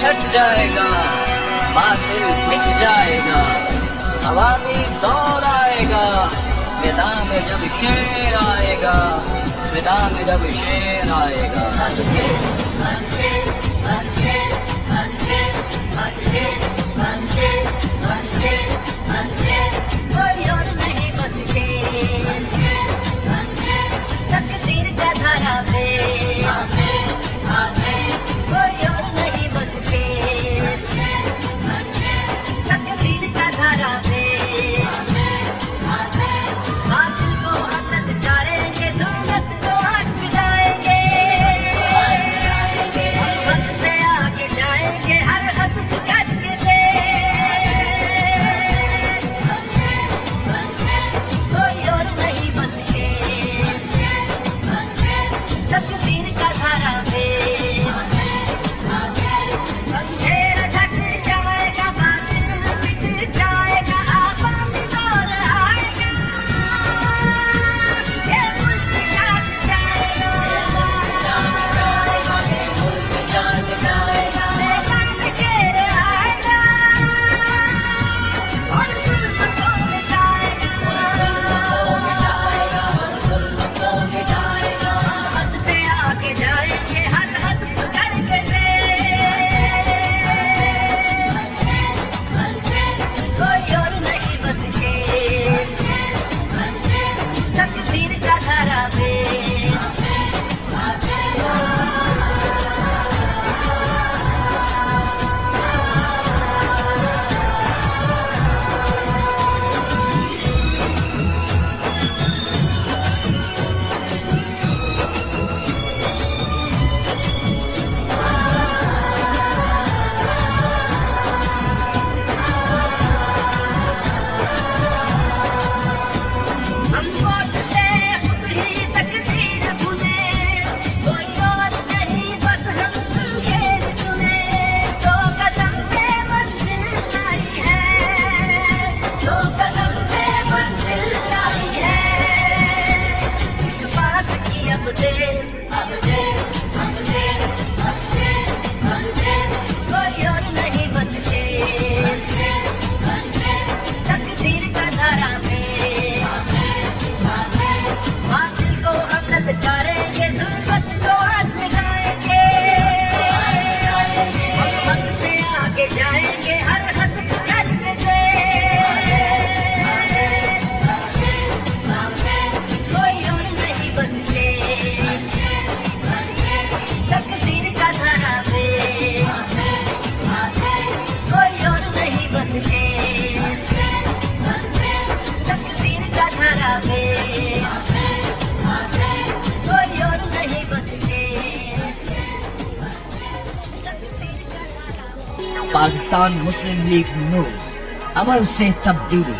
छट जाएगा, बातिल मिट जाएगा, हवा में दौड़ आएगा, मैदान में जब शेर आएगा, मैदान में जब शेर आएगा। कोई और नहीं बस शेर, तकदीर का धारा पे, कोई और नहीं बस शेर, तकदीर का धारा पे, बातिल को हम ललकारेंगे, जुल्मत को आज मिटाएंगे, हद से आगे जाएंगे, हर हद करके से, कोई और नहीं बस शेर, तकदीर का धारा पे, अंधेरा छट जाएगा, बातिल मिट जाएगा, आबादी दौर आएगा, ये मुल्क जाग जाएगा, मैदान में शेर आएगा, और जुल्म को मिटाएगा, हद से आगे जाएंगे, हर हद करके से, कोई और नहीं बस शेर, तकदीर का धारा पे, हम वोट से खुद ही तकदीर भूले, कोई और नहीं बस हम शेर चुने, दो कदम पे मंजिल आई है, दो कदम पे मंजिल आई है, इस बात की अब देर, कोई और नहीं बस शेर, तकदीर का धारा पे, बातिल को हम ललकारेंगे, जुल्मत को आज मिटाएंगे, हम हद से आगे जाएंगे, हर हद करके से, कोई और नहीं बस शेर, तकदीर का धारा पे, कोई और नहीं बस शेर, तकदीर का धारा पे, कोई और नहीं बस शेर, तकदीर का धारा पे। पाकिस्तान मुस्लिम लीग नून, अमल से तब्दीली।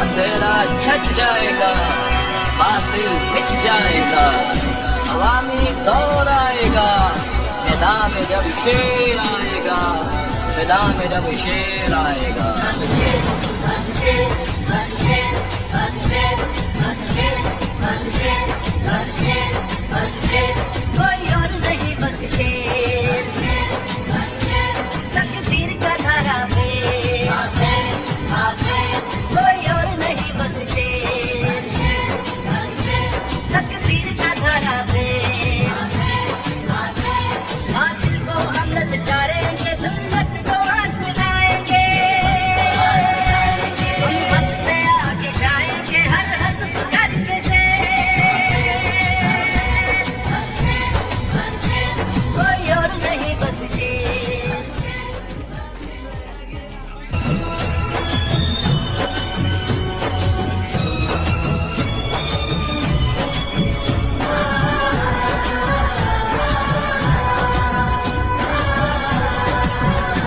अंधेरा छट जाएगा, बातिल मिट जाएगा, हवा में दौड़ आएगा, मैदान में जब शेर आएगा, मैदान में जब शेर आएगा। शेर